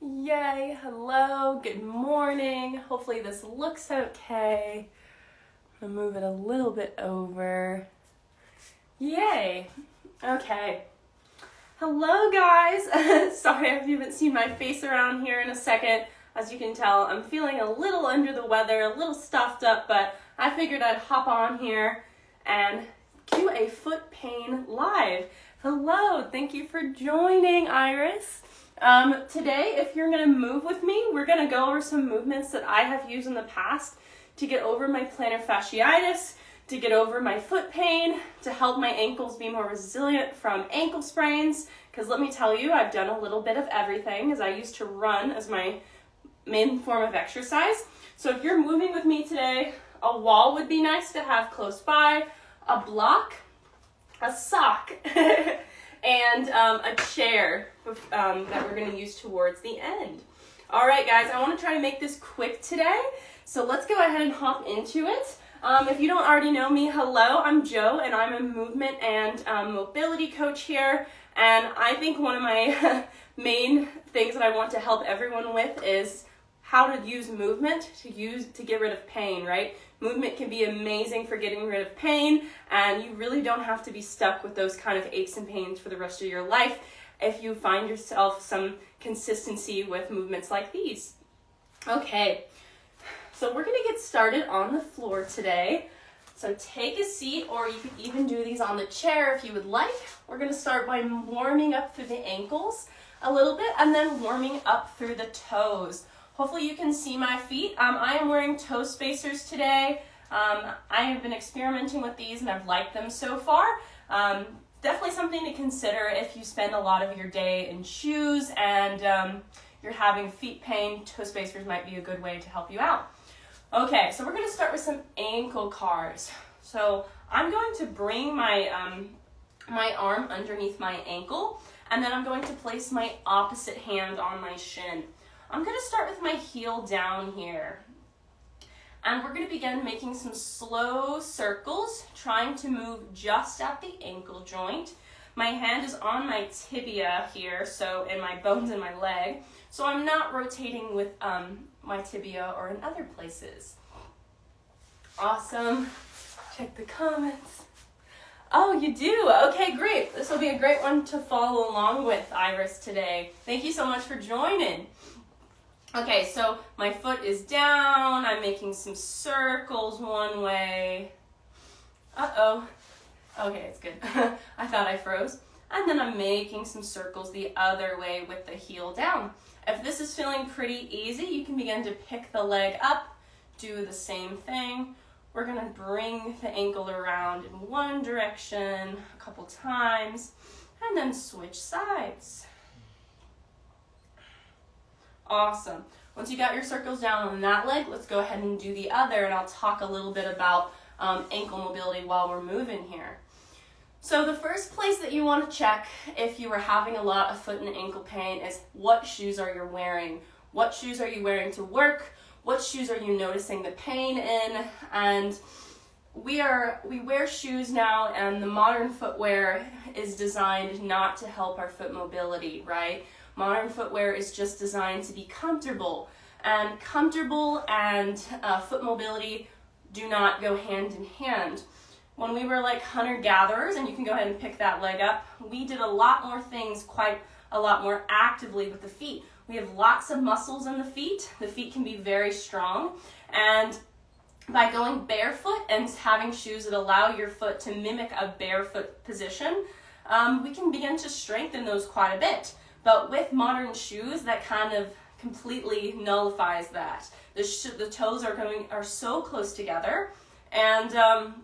Yay, hello, good morning. Hopefully this looks okay. I'm gonna move it a little bit over. Yay, okay. Hello guys. Sorry if you haven't seen my face around here in a second. As you can tell, I'm feeling a little under the weather, a little stuffed up, but I figured I'd hop on here and do a foot pain live. Hello, thank you for joining, Iris. Today, if you're going to move with me, we're going to go over some movements that I have used in the past to get over my plantar fasciitis, to get over my foot pain, to help my ankles be more resilient from ankle sprains. Because let me tell you, I've done a little bit of everything, as I used to run as my main form of exercise. So if you're moving with me today, a wall would be nice to have close by, a block, a sock, and a chair that we're going to use towards the end. All right, guys, I want to try to make this quick today, so let's go ahead and hop into it. If you don't already know me, hello, I'm Jo, and I'm a movement and mobility coach here, and I think one of my main things that I want to help everyone with is how to use movement to get rid of pain, right? Movement can be amazing for getting rid of pain, and you really don't have to be stuck with those kind of aches and pains for the rest of your life if you find yourself some consistency with movements like these. Okay, so we're gonna get started on the floor today. So take a seat, or you could even do these on the chair if you would like. We're gonna start by warming up through the ankles a little bit, and then warming up through the toes. Hopefully you can see my feet. I am wearing toe spacers today. I have been experimenting with these and I've liked them so far. Definitely something to consider if you spend a lot of your day in shoes and you're having feet pain. Toe spacers might be a good way to help you out. Okay, so we're going to start with some ankle cars. So I'm going to bring my arm underneath my ankle, and then I'm going to place my opposite hand on my shin. I'm going to start with my heel down here, and we're going to begin making some slow circles, trying to move just at the ankle joint. My hand is on my tibia here, so in my bones in my leg, so I'm not rotating with my tibia or in other places. Awesome. Check the comments. Oh, you do? Okay, great. This will be a great one to follow along with, Iris, today. Thank you so much for joining. Okay, so my foot is down. I'm making some circles one way. Uh-oh. Okay, it's good. I thought I froze. And then I'm making some circles the other way with the heel down. If this is feeling pretty easy, you can begin to pick the leg up, do the same thing. We're going to bring the ankle around in one direction a couple times, and then switch sides. Awesome. Once you got your circles down on that leg, let's go ahead and do the other, and I'll talk a little bit about ankle mobility while we're moving here. So the first place that you want to check if you are having a lot of foot and ankle pain is what shoes are you wearing? What shoes are you wearing to work? What shoes are you noticing the pain in? And we wear shoes now, and the modern footwear is designed not to help our foot mobility, right? Modern footwear is just designed to be comfortable, and foot mobility do not go hand in hand. When we were like hunter-gatherers, and you can go ahead and pick that leg up, we did a lot more things quite a lot more actively with the feet. We have lots of muscles in the feet. The feet can be very strong, and by going barefoot and having shoes that allow your foot to mimic a barefoot position, we can begin to strengthen those quite a bit. But with modern shoes, that kind of completely nullifies that. The toes are so close together, and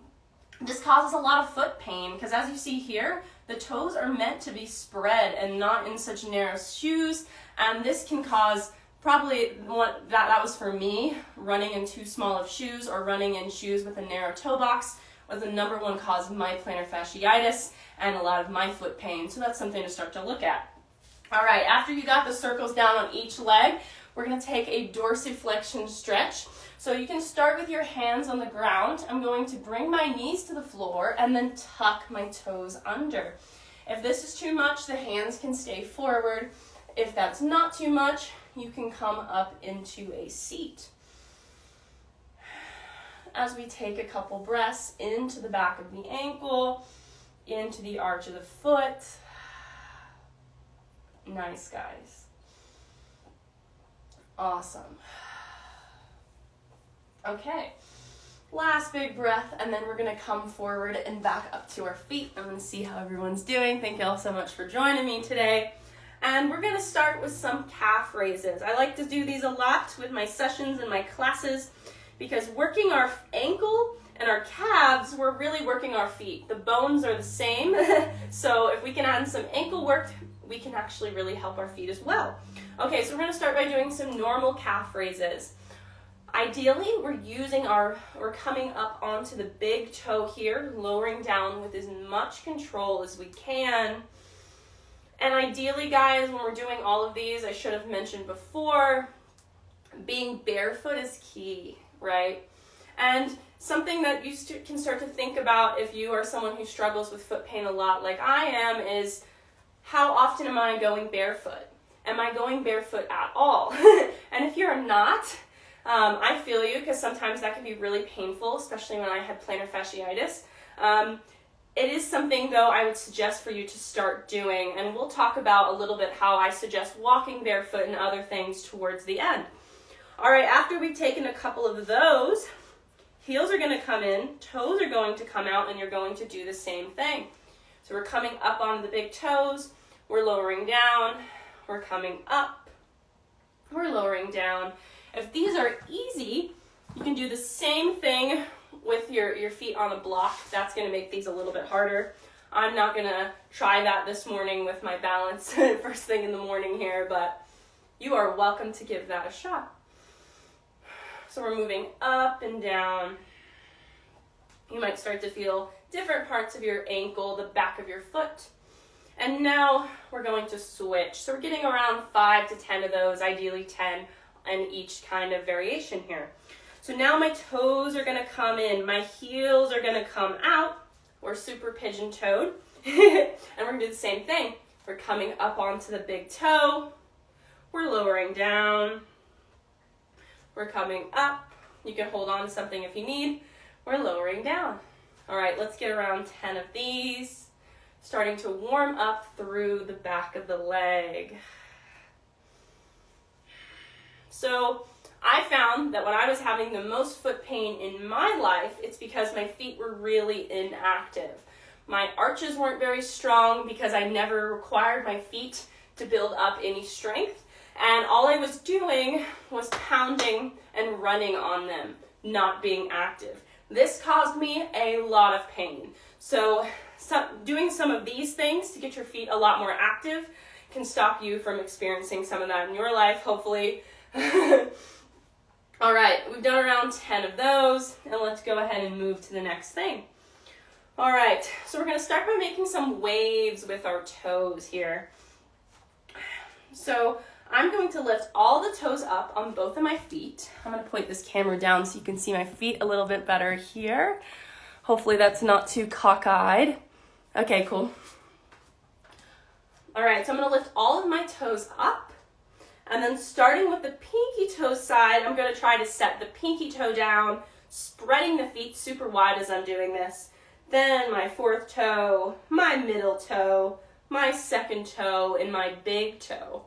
this causes a lot of foot pain, because as you see here, the toes are meant to be spread and not in such narrow shoes, and this can cause that was for me, running in too small of shoes or running in shoes with a narrow toe box was the number one cause of my plantar fasciitis and a lot of my foot pain, so that's something to start to look at. All right, after you got the circles down on each leg, we're going to take a dorsiflexion stretch. So you can start with your hands on the ground. I'm going to bring my knees to the floor and then tuck my toes under. If this is too much, the hands can stay forward. If that's not too much, you can come up into a seat. As we take a couple breaths into the back of the ankle, into the arch of the foot. Nice, guys. Awesome. Okay. Last big breath, and then we're going to come forward and back up to our feet. I'm going to see how everyone's doing. Thank you all so much for joining me today. And we're going to start with some calf raises. I like to do these a lot with my sessions and my classes because working our ankle and our calves, we're really working our feet. The bones are the same, so if we can add some ankle work, we can actually really help our feet as well. Okay, so we're going to start by doing some normal calf raises. Ideally, we're coming up onto the big toe here, lowering down with as much control as we can. And ideally, guys, when we're doing all of these, I should have mentioned before, being barefoot is key, right? And something that you can start to think about if you are someone who struggles with foot pain a lot like I am is, how often am I going barefoot? Am I going barefoot at all? And if you're not, I feel you, because sometimes that can be really painful, especially when I had plantar fasciitis. It is something, though, I would suggest for you to start doing, and we'll talk about a little bit how I suggest walking barefoot and other things towards the end. All right, after we've taken a couple of those, heels are going to come in, toes are going to come out, and you're going to do the same thing. So we're coming up on the big toes, we're lowering down, we're coming up, we're lowering down. If these are easy, you can do the same thing with your feet on a block. That's going to make these a little bit harder. I'm not going to try that this morning with my balance first thing in the morning here, but you are welcome to give that a shot. So we're moving up and down. You might start to feel different parts of your ankle, the back of your foot. And now we're going to switch. So we're getting around 5 to 10 of those, ideally 10 in each kind of variation here. So now my toes are going to come in, my heels are going to come out. We're super pigeon-toed. And we're going to do the same thing. We're coming up onto the big toe. We're lowering down. We're coming up. You can hold on to something if you need. We're lowering down. All right, let's get around 10 of these. Starting to warm up through the back of the leg. So I found that when I was having the most foot pain in my life, it's because my feet were really inactive. My arches weren't very strong because I never required my feet to build up any strength. And all I was doing was pounding and running on them, not being active. This caused me a lot of pain. So doing some of these things to get your feet a lot more active can stop you from experiencing some of that in your life, hopefully. All right, we've done around 10 of those, and let's go ahead and move to the next thing. All right, so we're going to start by making some waves with our toes here. So I'm going to lift all the toes up on both of my feet. I'm going to point this camera down so you can see my feet a little bit better here. Hopefully that's not too cockeyed. Okay, cool. All right, so I'm going to lift all of my toes up. And then starting with the pinky toe side, I'm going to try to set the pinky toe down, spreading the feet super wide as I'm doing this. Then my fourth toe, my middle toe, my second toe, and my big toe.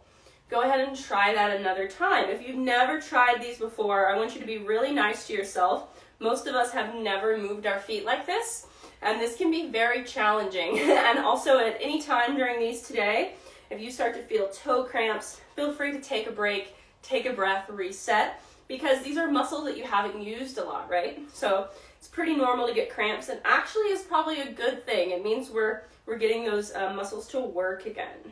Go ahead and try that another time. If you've never tried these before, I want you to be really nice to yourself. Most of us have never moved our feet like this, and this can be very challenging. And also at any time during these today, if you start to feel toe cramps, feel free to take a break, take a breath, reset, because these are muscles that you haven't used a lot, right? So it's pretty normal to get cramps, and actually is probably a good thing. It means we're getting those muscles to work again.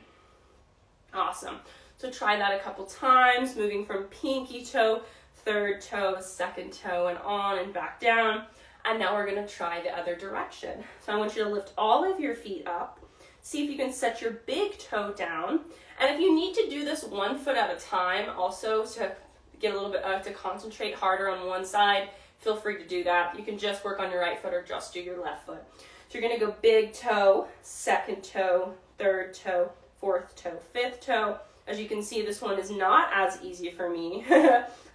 Awesome. So try that a couple times, moving from pinky toe, third toe, second toe, and on and back down. And now we're going to try the other direction. So I want you to lift all of your feet up. See if you can set your big toe down. And if you need to do this 1 foot at a time, also to get a little bit, to concentrate harder on one side, feel free to do that. You can just work on your right foot or just do your left foot. So you're going to go big toe, second toe, third toe, fourth toe, fifth toe, As you can see, this one is not as easy for me.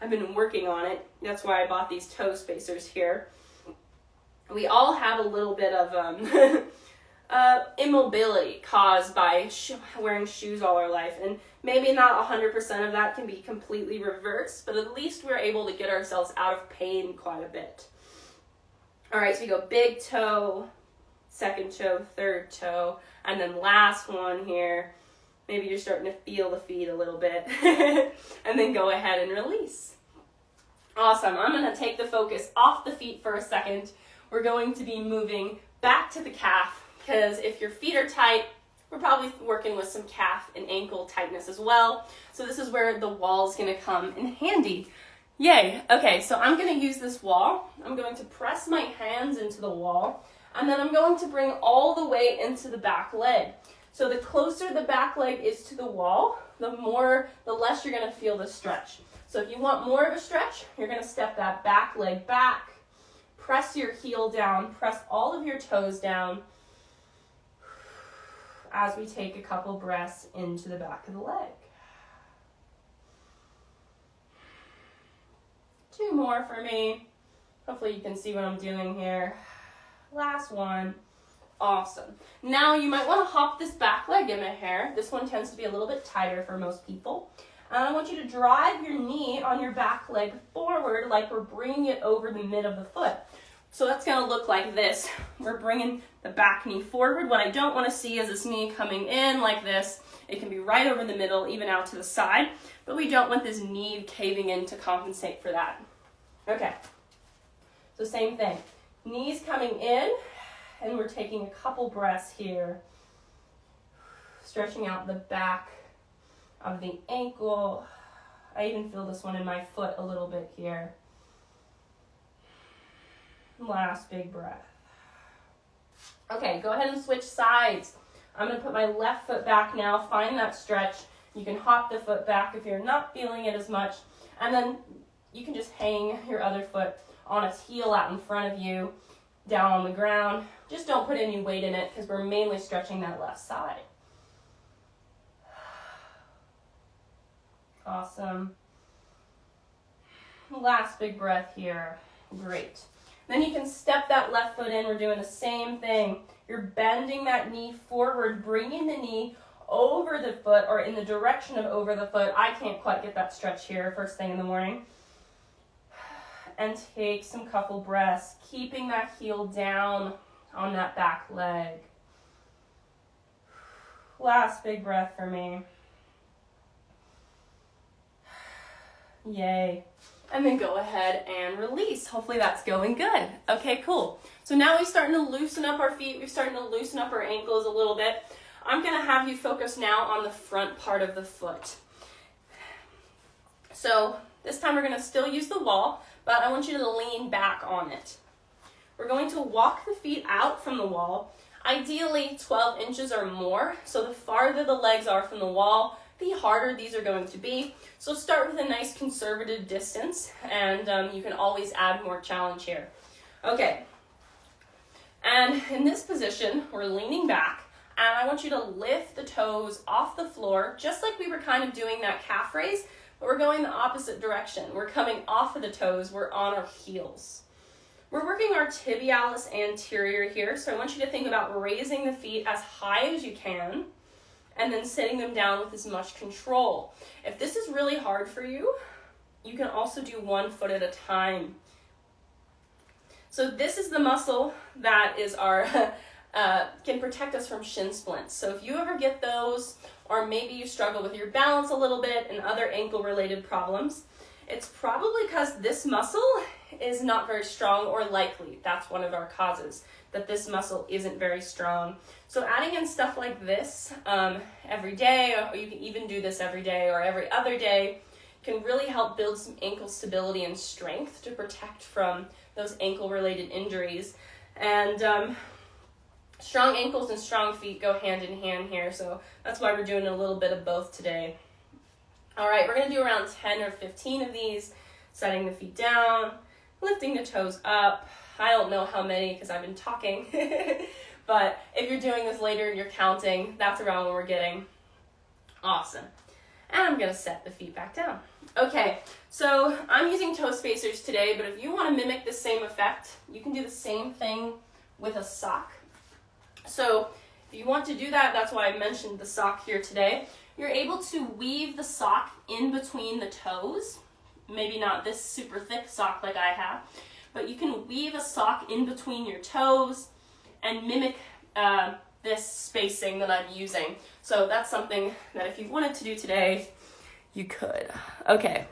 I've been working on it. That's why I bought these toe spacers here. We all have a little bit of immobility caused by wearing shoes all our life, and maybe not 100% of that can be completely reversed, but at least we're able to get ourselves out of pain quite a bit. All right, so we go big toe, second toe, third toe, and then last one here. Maybe you're starting to feel the feet a little bit, and then go ahead and release. Awesome. I'm going to take the focus off the feet for a second. We're going to be moving back to the calf, because if your feet are tight, we're probably working with some calf and ankle tightness as well. So this is where the wall is going to come in handy. Yay. Okay, so I'm going to use this wall. I'm going to press my hands into the wall, and then I'm going to bring all the way into the back leg. So the closer the back leg is to the wall, the less you're going to feel the stretch. So if you want more of a stretch, you're going to step that back leg back, press your heel down, press all of your toes down as we take a couple breaths into the back of the leg. 2 more for me. Hopefully you can see what I'm doing here. Last one. Awesome. Now you might want to hop this back leg in a hair. This one tends to be a little bit tighter for most people. And I want you to drive your knee on your back leg forward like we're bringing it over the mid of the foot. So that's going to look like this. We're bringing the back knee forward. What I don't want to see is this knee coming in like this. It can be right over the middle, even out to the side, but we don't want this knee caving in to compensate for that. Okay, so same thing. Knees coming in, and we're taking a couple breaths here, stretching out the back of the ankle. I even feel this one in my foot a little bit here. Last big breath. Okay, go ahead and switch sides. I'm going to put my left foot back now. Find that stretch. You can hop the foot back if you're not feeling it as much. And then you can just hang your other foot on its heel out in front of you, down on the ground. Just don't put any weight in it because we're mainly stretching that left side. Awesome. Last big breath here. Great. Then you can step that left foot in. We're doing the same thing. You're bending that knee forward, bringing the knee over the foot or in the direction of over the foot. I can't quite get that stretch here first thing in the morning. And take some couple breaths, keeping that heel down on that back leg. Last big breath for me. Yay. And then go ahead and release. Hopefully that's going good. Okay, cool. So now we're starting to loosen up our feet. We're starting to loosen up our ankles a little bit. I'm going to have you focus now on the front part of the foot. So this time we're going to still use the wall, but I want you to lean back on it. We're going to walk the feet out from the wall, ideally 12 inches or more. So the farther the legs are from the wall, the harder these are going to be. So start with a nice conservative distance, and you can always add more challenge here. Okay, and in this position, we're leaning back, and I want you to lift the toes off the floor, just like we were kind of doing that calf raise, but we're going the opposite direction. We're coming off of the toes, we're on our heels. We're working our tibialis anterior here, so I want you to think about raising the feet as high as you can, and then sitting them down with as much control. If this is really hard for you, you can also do one foot at a time. So this is the muscle that is our can protect us from shin splints. So if you ever get those, or maybe you struggle with your balance a little bit and other ankle-related problems, it's probably because this muscle is not very strong, or likely that's one of our causes, that this muscle isn't very strong. So adding in stuff like this every day, or you can even do this every day or every other day, can really help build some ankle stability and strength to protect from those ankle-related injuries. And strong ankles and strong feet go hand in hand here, so that's why we're doing a little bit of both today. All right, we're going to do around 10 or 15 of these, setting the feet down, lifting the toes up. I don't know how many because I've been talking, but if you're doing this later and you're counting, that's around what we're getting. Awesome. And I'm gonna set the feet back down. Okay, so I'm using toe spacers today, but if you wanna mimic the same effect, you can do the same thing with a sock. So if you want to do that, that's why I mentioned the sock here today. You're able to weave the sock in between the toes. Maybe not this super thick sock like I have, but you can weave a sock in between your toes and mimic this spacing that I'm using. So that's something that if you wanted to do today, you could. Okay,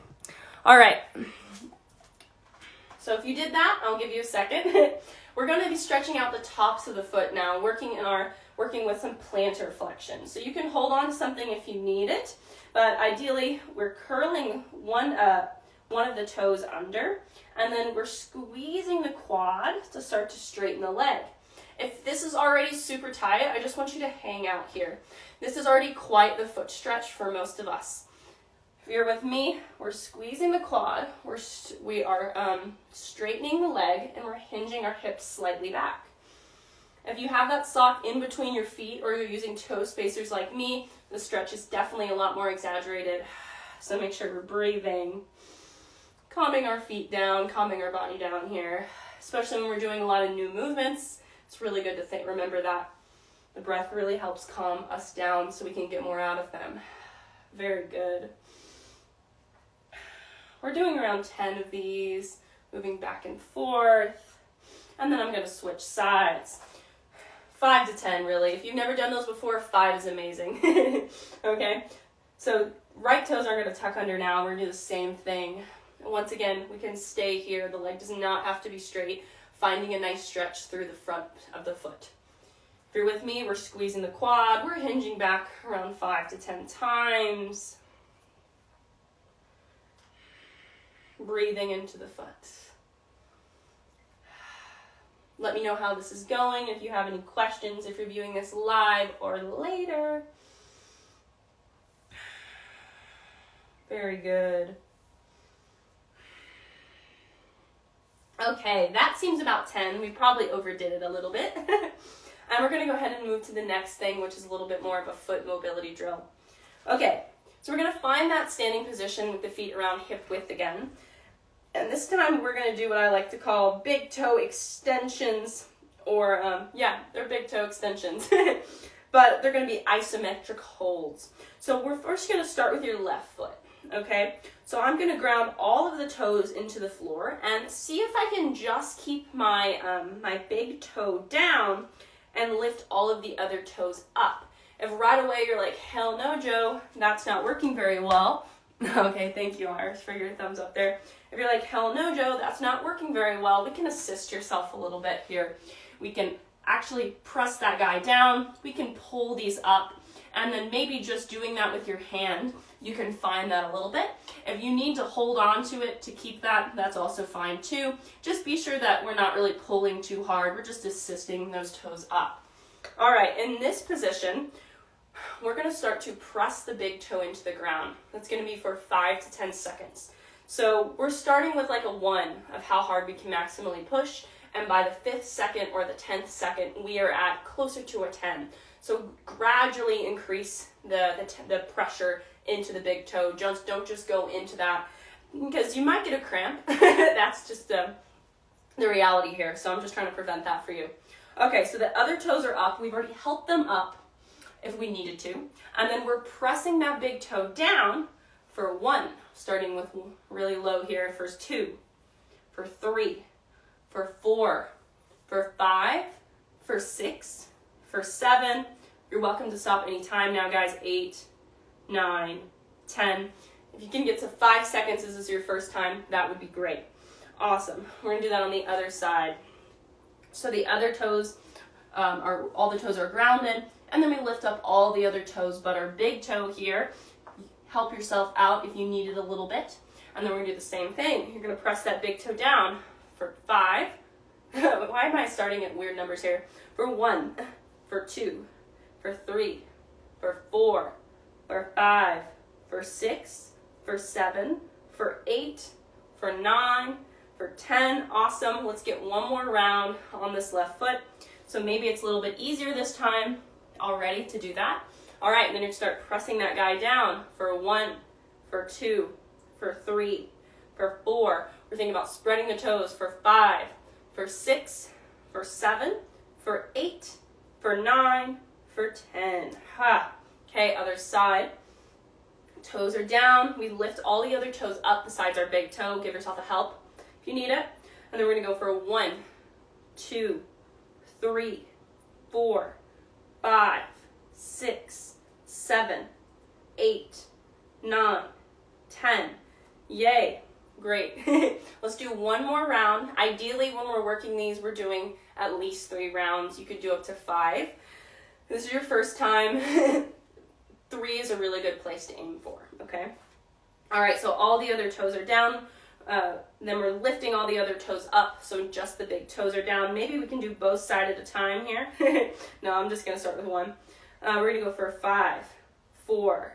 all right. So if you did that, I'll give you a second. We're going to be stretching out the tops of the foot now, working with some plantar flexion. So you can hold on to something if you need it, but ideally we're curling one of the toes under, and then we're squeezing the quad to start to straighten the leg. If this is already super tight, I just want you to hang out here. This is already quite the foot stretch for most of us. If you're with me, we're squeezing the quad, we are straightening the leg, and we're hinging our hips slightly back. If you have that sock in between your feet or you're using toe spacers like me, the stretch is definitely a lot more exaggerated. So make sure we're breathing, calming our feet down, calming our body down here, especially when we're doing a lot of new movements. It's really good to remember that. The breath really helps calm us down so we can get more out of them. Very good. We're doing around 10 of these, moving back and forth, and then I'm going to switch sides. 5 to 10, really. If you've never done those before, 5 is amazing. Okay, so right toes are going to tuck under now. We're going to do the same thing. And once again, we can stay here. The leg does not have to be straight, finding a nice stretch through the front of the foot. If you're with me, we're squeezing the quad. We're hinging back around 5 to 10 times. Breathing into the foot. Let me know how this is going. If you have any questions, if you're viewing this live or later. Very good. Okay, that seems about 10. We probably overdid it a little bit. And we're going to go ahead and move to the next thing, which is a little bit more of a foot mobility drill. Okay, so we're going to find that standing position with the feet around hip width again. And this time we're going to do what I like to call big toe extensions, or they're big toe extensions, but they're going to be isometric holds. So we're first going to start with your left foot, okay? So I'm going to ground all of the toes into the floor and see if I can just keep my, my big toe down and lift all of the other toes up. If right away you're like, hell no, Joe, that's not working very well. Okay, thank you, Iris, for your thumbs up there. If you're like, hell no, Joe, that's not working very well, we can assist yourself a little bit here. We can actually press that guy down. We can pull these up, and then maybe just doing that with your hand, you can find that a little bit. If you need to hold on to it to keep that, that's also fine too. Just be sure that we're not really pulling too hard. We're just assisting those toes up. All right, in this position, we're going to start to press the big toe into the ground. That's going to be for 5 to 10 seconds. So we're starting with like a 1 of how hard we can maximally push, and by the 5th second or the 10th second, we are at closer to a 10. So gradually increase the pressure into the big toe. Don't just go into that, because you might get a cramp. That's just the reality here. So I'm just trying to prevent that for you. Okay, so the other toes are up. We've already helped them up if we needed to. And then we're pressing that big toe down for 1, starting with really low here, for 2, for 3, for 4, for 5, for 6, for 7. You're welcome to stop anytime now, guys. 8, 9, 10. If you can get to 5 seconds, this is your first time, that would be great. Awesome. We're gonna do that on the other side. So the other toes, all the toes are grounded, and then we lift up all the other toes but our big toe here. Help yourself out if you need it a little bit. And then we're gonna do the same thing. You're gonna press that big toe down for 5. Why am I starting at weird numbers here? For 1, for 2, for 3, for 4, for 5, for 6, for 7, for 8, for 9, for 10. Awesome. Let's get one more round on this left foot. So maybe it's a little bit easier this time already to do that. All right, and then you start pressing that guy down for 1, for 2, for 3, for 4. We're thinking about spreading the toes for 5, for 6, for 7, for 8, for 9, for 10. Ha. Okay, other side. Toes are down. We lift all the other toes up besides our big toe. Give yourself a help if you need it. And then we're going to go for 1, 2, 3, 4, 5, 6, 7, 8, 9, 10. Yay. Great. Let's do one more round. Ideally, when we're working these, we're doing at least 3 rounds. You could do up to 5. This is your first time. 3 is a really good place to aim for, okay? All right, so all the other toes are down. Then we're lifting all the other toes up, so just the big toes are down. Maybe we can do both sides at a time here. No, I'm just going to start with 1. We're going to go for 5, 4,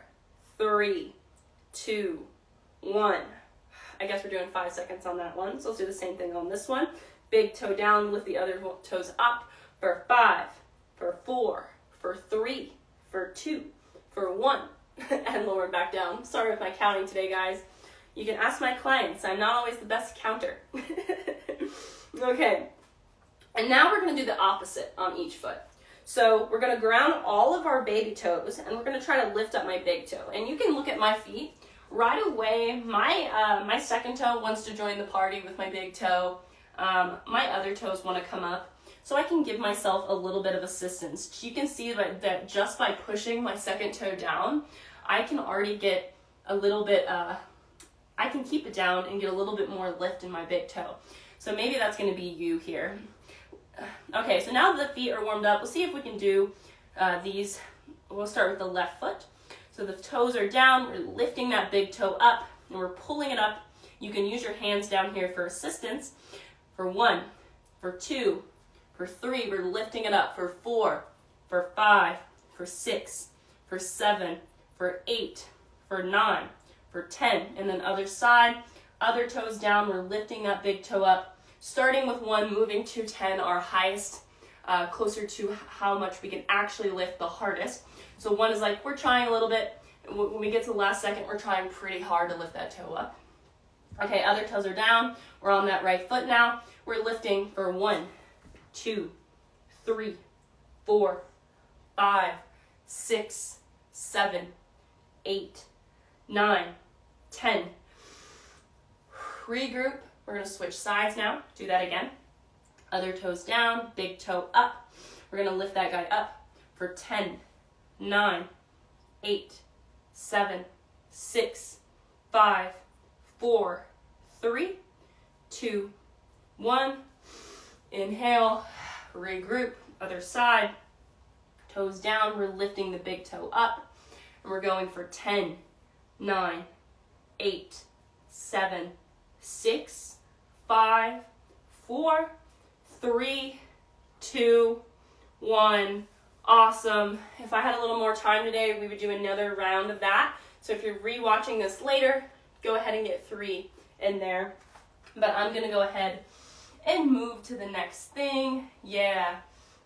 3, 2, 1. I guess we're doing 5 seconds on that one, so let's do the same thing on this one. Big toe down, lift the other toes up for 5, for 4, for 3, for 2, for 1, and lower back down. Sorry with my counting today, guys. You can ask my clients. I'm not always the best counter. Okay, and now we're going to do the opposite on each foot. So we're going to ground all of our baby toes, and we're going to try to lift up my big toe. And you can look at my feet. Right away, my second toe wants to join the party with my big toe. My other toes want to come up. So I can give myself a little bit of assistance. You can see that just by pushing my second toe down, I can already get a little bit, I can keep it down and get a little bit more lift in my big toe. So maybe that's going to be you here. Okay, so now that the feet are warmed up, we'll see if we can do these. We'll start with the left foot. So the toes are down, we're lifting that big toe up, and we're pulling it up. You can use your hands down here for assistance. For 1, for 2, for 3, we're lifting it up. For 4, for 5, for 6, for 7, for 8, for 9, for 10. And then other side, other toes down, we're lifting that big toe up. Starting with 1, moving to 10, our highest, closer to how much we can actually lift the hardest. So 1 is like, we're trying a little bit. When we get to the last second, we're trying pretty hard to lift that toe up. Okay, other toes are down. We're on that right foot now. We're lifting for 1, 2, 3, 4, 5, 6, 7, 8, 9, 10. Regroup. We're going to switch sides now. Do that again. Other toes down, big toe up. We're going to lift that guy up for 10, 9, 8, 7, 6, 5, 4, 3, 2, 1. Inhale, regroup, other side. Toes down, we're lifting the big toe up. And we're going for 10, 9, 8, 7, 6, 5, 4, 3, 2, 1. Awesome. If I had a little more time today, we would do another round of that. So if you're re-watching this later, go ahead and get 3 in there. But I'm going to go ahead and move to the next thing. Yeah.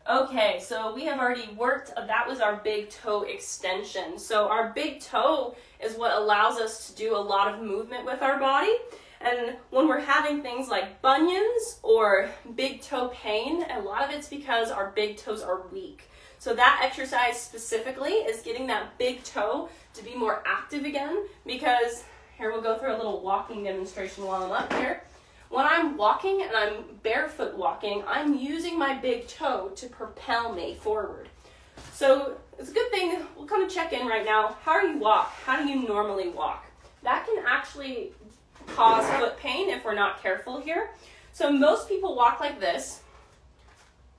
Okay, so we have already worked, that was our big toe extension. So our big toe is what allows us to do a lot of movement with our body. And when we're having things like bunions or big toe pain, a lot of it's because our big toes are weak. So that exercise specifically is getting that big toe to be more active again, because here we'll go through a little walking demonstration while I'm up here. When I'm walking and I'm barefoot walking, I'm using my big toe to propel me forward. So it's a good thing, we'll kind of check in right now. How do you walk? How do you normally walk? That can actually cause foot pain if we're not careful here. So most people walk like this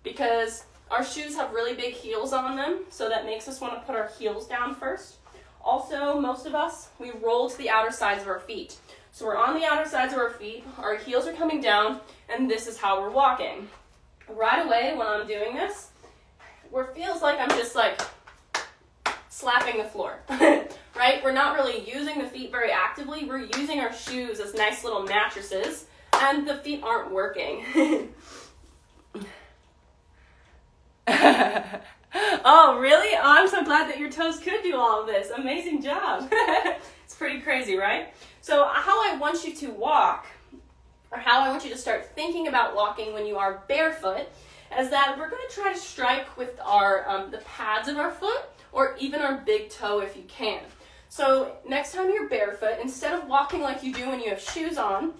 because our shoes have really big heels on them, so that makes us want to put our heels down first. Also, most of us, we roll to the outer sides of our feet. So we're on the outer sides of our feet, our heels are coming down, and this is how we're walking. Right away, when I'm doing this, it feels like I'm just like slapping the floor, right? We're not really using the feet very actively. We're using our shoes as nice little mattresses, and the feet aren't working. Oh, really? Oh, I'm so glad that your toes could do all of this. Amazing job. It's pretty crazy, right? So how I want you to walk, or how I want you to start thinking about walking when you are barefoot, is that we're going to try to strike with our the pads of our foot, or even our big toe if you can. So next time you're barefoot, instead of walking like you do when you have shoes on,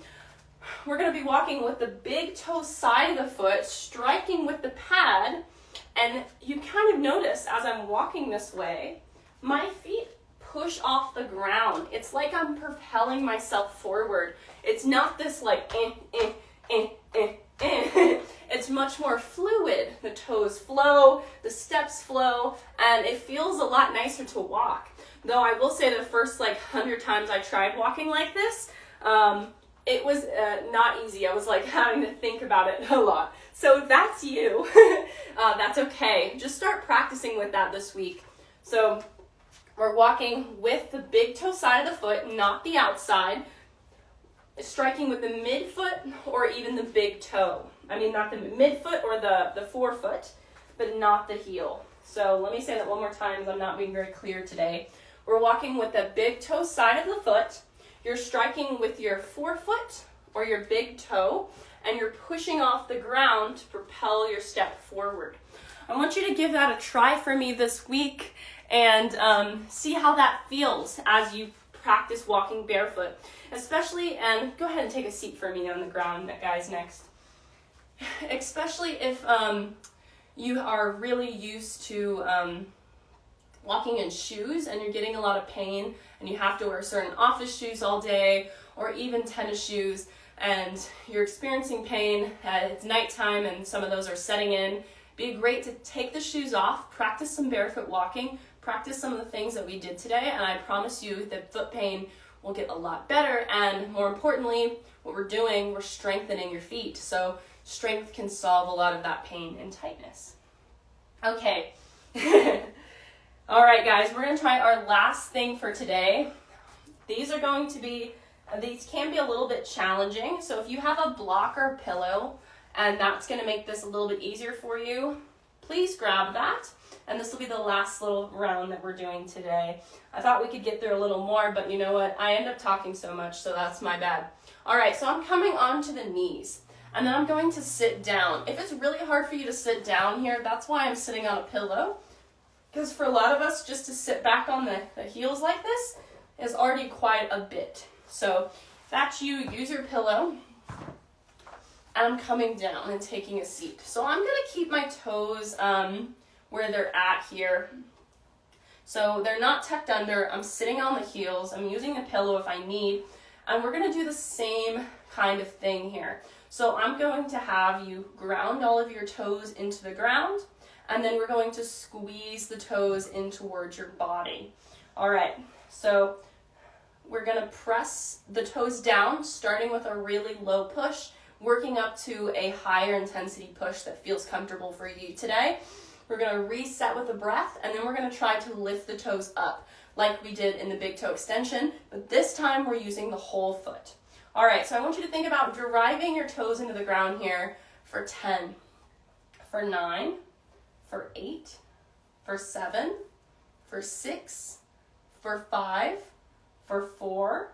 we're going to be walking with the big toe side of the foot, striking with the pad, and you kind of notice as I'm walking this way, my feet push off the ground. It's like I'm propelling myself forward. It's not this like It's much more fluid. The toes flow, the steps flow, and it feels a lot nicer to walk. Though I will say the first 100 times I tried walking like this, it was not easy. I was having to think about it a lot. So if that's you, that's okay. Just start practicing with that this week. So we're walking with the big toe side of the foot, not the outside, striking with the midfoot or even the big toe. I mean, not the midfoot or the forefoot, but not the heel. So let me say that one more time because I'm not being very clear today. We're walking with the big toe side of the foot. You're striking with your forefoot or your big toe, and you're pushing off the ground to propel your step forward. I want you to give that a try for me this week and see how that feels as you practice walking barefoot. Especially, and go ahead and take a seat for me on the ground, guys, next. Especially if you are really used to walking in shoes and you're getting a lot of pain and you have to wear certain office shoes all day or even tennis shoes and you're experiencing pain, it's nighttime and some of those are setting in. Be great to take the shoes off, practice some barefoot walking, practice some of the things that we did today, and I promise you that foot pain will get a lot better, and more importantly, what we're doing, we're strengthening your feet. So strength can solve a lot of that pain and tightness. Okay. All right, guys, we're going to try our last thing for today. These can be a little bit challenging. So if you have a block or pillow, and that's going to make this a little bit easier for you, please grab that. And this will be the last little round that we're doing today. I thought we could get through a little more, but you know what? I end up talking so much, so that's my bad. All right, so I'm coming onto the knees, and then I'm going to sit down. If it's really hard for you to sit down here, that's why I'm sitting on a pillow. Because for a lot of us, just to sit back on the heels like this is already quite a bit. So if that's you, use your pillow. And I'm coming down and taking a seat. So I'm going to keep my toes where they're at here. So they're not tucked under. I'm sitting on the heels. I'm using a pillow if I need. And we're going to do the same kind of thing here. So I'm going to have you ground all of your toes into the ground. And then we're going to squeeze the toes in towards your body. All right. So we're going to press the toes down, starting with a really low push, working up to a higher intensity push that feels comfortable for you today. We're going to reset with a breath, and then we're going to try to lift the toes up like we did in the big toe extension, but this time we're using the whole foot. All right, so I want you to think about driving your toes into the ground here for 10, for 9, for 8, for 7, for 6, for 5, for 4,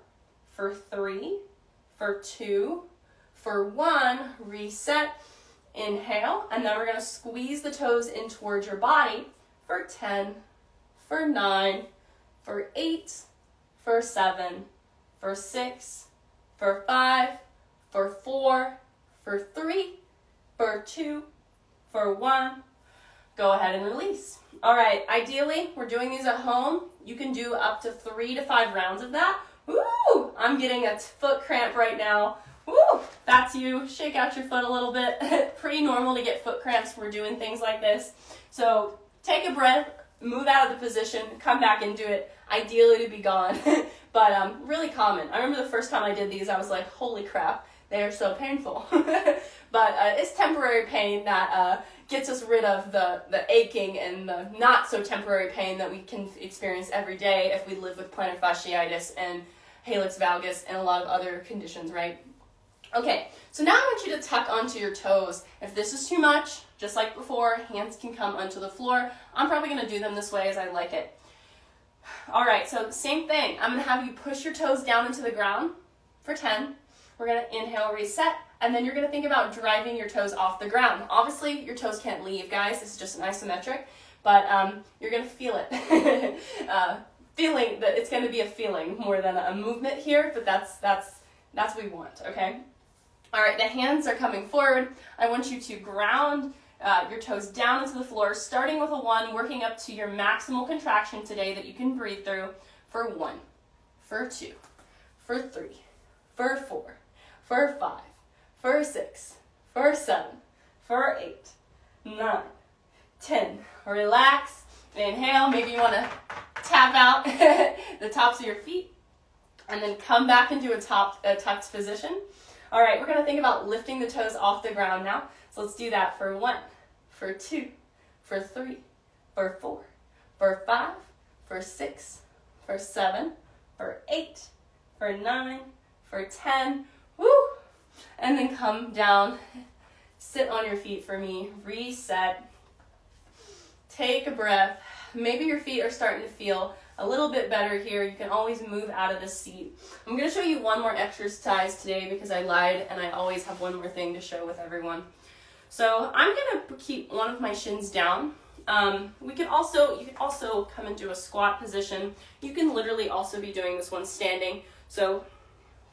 for 3, for 2, for 1, reset, inhale, and then we're going to squeeze the toes in towards your body for 10, for 9, for 8, for 7, for 6, for 5, for 4, for 3, for 2, for 1. Go ahead and release. All right, ideally, we're doing these at home. You can do up to 3 to 5 rounds of that. Woo! I'm getting a foot cramp right now. Woo! That's you. Shake out your foot a little bit. Pretty normal to get foot cramps when we're doing things like this. So take a breath, move out of the position, come back and do it. Ideally to be gone, but really common. I remember the first time I did these, I was like, holy crap, they are so painful. But it's temporary pain that gets us rid of the aching and the not so temporary pain that we can experience every day if we live with plantar fasciitis and hallux valgus and a lot of other conditions, right? Okay, so now I want you to tuck onto your toes. If this is too much, just like before, hands can come onto the floor. I'm probably gonna do them this way as I like it. All right, so same thing. I'm gonna have you push your toes down into the ground for 10. We're gonna inhale, reset, and then you're gonna think about driving your toes off the ground. Obviously, your toes can't leave, guys. This is just an isometric, but you're gonna feel it. Feeling that it's gonna be a feeling more than a movement here, but that's what we want, okay? All right, the hands are coming forward. I want you to ground your toes down into the floor, starting with a 1, working up to your maximal contraction today that you can breathe through for 1, for 2, for 3, for 4, for 5, for 6, for 7, for 8, 9, 10. Relax, inhale. Maybe you want to tap out the tops of your feet and then come back into a tucked position. All right, we're going to think about lifting the toes off the ground now. So let's do that for 1, for 2, for 3, for 4, for 5, for 6, for 7, for 8, for 9, for 10. Woo! And then come down, sit on your feet for me, reset, take a breath. Maybe your feet are starting to feel a little bit better here. You can always move out of the seat. I'm going to show you one more exercise today because I lied and I always have one more thing to show with everyone. So I'm going to keep one of my shins down. You can also come into a squat position. You can literally also be doing this one standing. So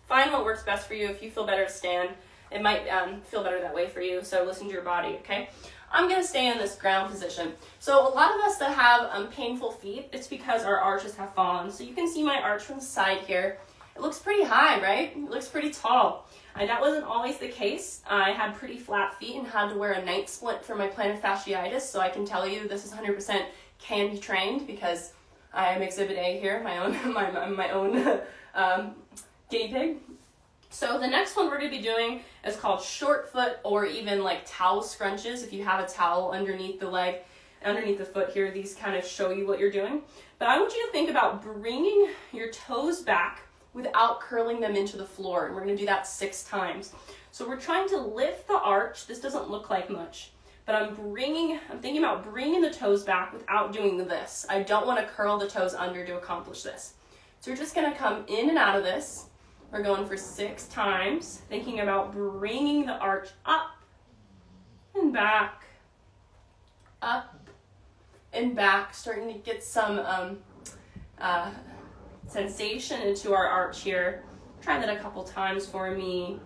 find what works best for you. If you feel better to stand, it might feel better that way for you. So listen to your body, okay? I'm going to stay in this ground position. So a lot of us that have painful feet, it's because our arches have fallen. So you can see my arch from the side here. It looks pretty high, right? It looks pretty tall. That wasn't always the case. I had pretty flat feet and had to wear a night splint for my plantar fasciitis. So I can tell you this is 100% can be trained because I am Exhibit A here, my own guinea pig. So the next one we're going to be doing is called short foot or even like towel scrunches. If you have a towel underneath the leg, underneath the foot here, these kind of show you what you're doing. But I want you to think about bringing your toes back without curling them into the floor. And we're going to do that 6 times. So we're trying to lift the arch. This doesn't look like much, but I'm thinking about bringing the toes back without doing this. I don't want to curl the toes under to accomplish this. So we're just going to come in and out of this. We're going for 6 times, thinking about bringing the arch up and back, up and back, starting to get some sensation into our arch here. Try that a couple times for me.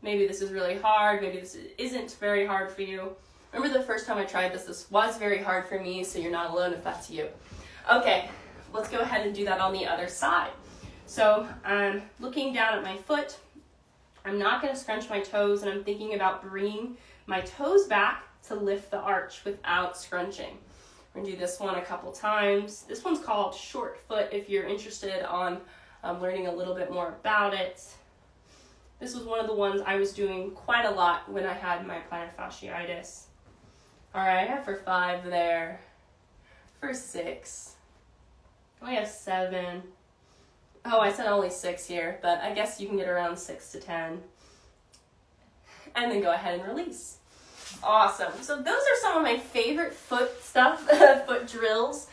Maybe this is really hard, maybe this isn't very hard for you. Remember the first time I tried this was very hard for me, so you're not alone if that's you. Okay, let's go ahead and do that on the other side. So I'm looking down at my foot. I'm not going to scrunch my toes, and I'm thinking about bringing my toes back to lift the arch without scrunching. We're going to do this one a couple times. This one's called short foot if you're interested on learning a little bit more about it. This was one of the ones I was doing quite a lot when I had my plantar fasciitis. All right, for 5 there, for 6. We have 7. Oh, I said only 6 here, but I guess you can get around 6 to 10. And then go ahead and release. Awesome. So those are some of my favorite foot stuff, foot drills,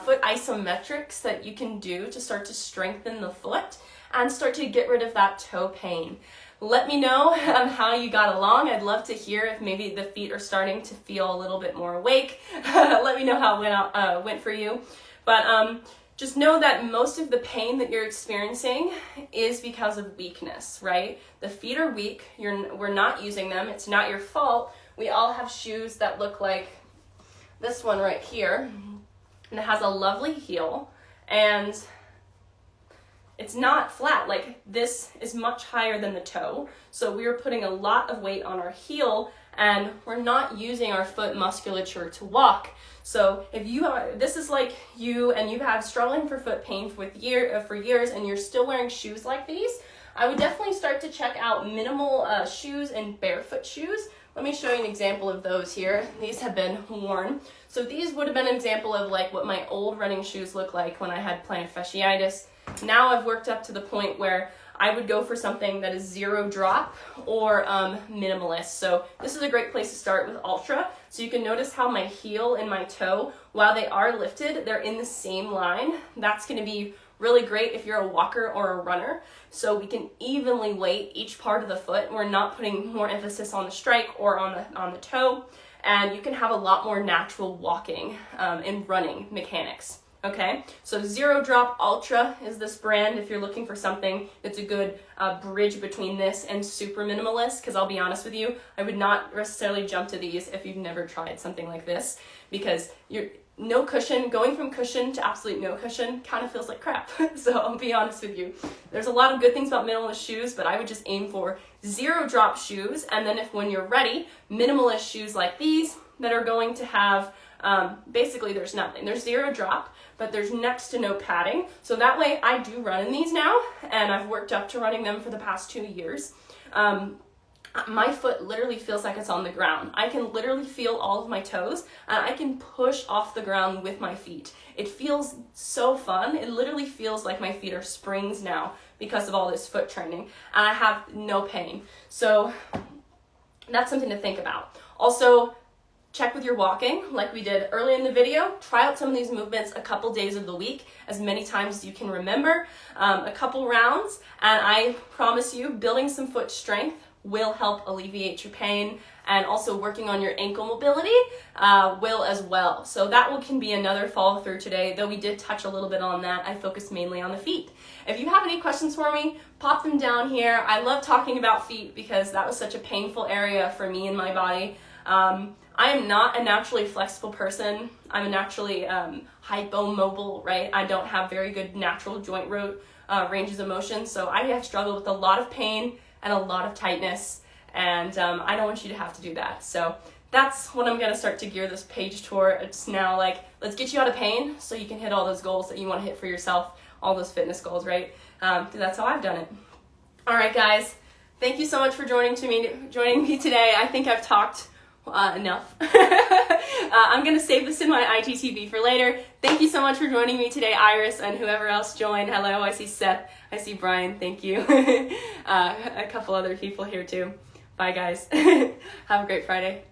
foot isometrics that you can do to start to strengthen the foot and start to get rid of that toe pain. Let me know how you got along. I'd love to hear if maybe the feet are starting to feel a little bit more awake. Let me know how it went for you. But just know that most of the pain that you're experiencing is because of weakness, right? The feet are weak. We're not using them. It's not your fault. We all have shoes that look like this one right here. And it has a lovely heel. And it's not flat. Like, this is much higher than the toe. So we are putting a lot of weight on our heel, and we're not using our foot musculature to walk. So if this is like you and you have struggling for foot pain for years and you're still wearing shoes like these, I would definitely start to check out minimal shoes and barefoot shoes. Let me show you an example of those here. These have been worn. So these would have been an example of like what my old running shoes look like when I had plantar fasciitis. Now I've worked up to the point where I would go for something that is 0 drop or minimalist. So this is a great place to start with Ultra. So you can notice how my heel and my toe, while they are lifted, they're in the same line. That's going to be really great if you're a walker or a runner. So we can evenly weight each part of the foot. We're not putting more emphasis on the strike or on the toe. And you can have a lot more natural walking and running mechanics. Okay, so 0 drop Ultra is this brand if you're looking for something that's a good bridge between this and super minimalist, because I'll be honest with you, I would not necessarily jump to these if you've never tried something like this, because you're no cushion, going from cushion to absolute no cushion kind of feels like crap. So I'll be honest with you. There's a lot of good things about minimalist shoes, but I would just aim for 0 drop shoes, and then when you're ready, minimalist shoes like these that are going to have basically there's nothing. There's 0 drop, but there's next to no padding. So that way I do run in these now, and I've worked up to running them for the past 2 years. My foot literally feels like it's on the ground. I can literally feel all of my toes, and I can push off the ground with my feet. It feels so fun. It literally feels like my feet are springs now because of all this foot training, and I have no pain. So that's something to think about. Also, check with your walking like we did early in the video. Try out some of these movements a couple days of the week, as many times as you can remember, a couple rounds, and I promise you building some foot strength will help alleviate your pain, and also working on your ankle mobility will as well. So that can be another follow through today, though we did touch a little bit on that. I focused mainly on the feet. If you have any questions for me, pop them down here. I love talking about feet because that was such a painful area for me in my body. I am not a naturally flexible person. I'm a naturally hypomobile, right? I don't have very good natural joint ranges of motion, so I have struggled with a lot of pain and a lot of tightness, and I don't want you to have to do that. So that's what I'm gonna start to gear this page toward. It's now like, let's get you out of pain so you can hit all those goals that you wanna hit for yourself, all those fitness goals, right? That's how I've done it. All right, guys, thank you so much for joining me today. I think I've talked enough. I'm gonna save this in my IGTV for later. Thank you so much for joining me today, Iris, and whoever else joined. Hello, I see Seth, I see Brian, thank you. A couple other people here too. Bye guys. Have a great Friday.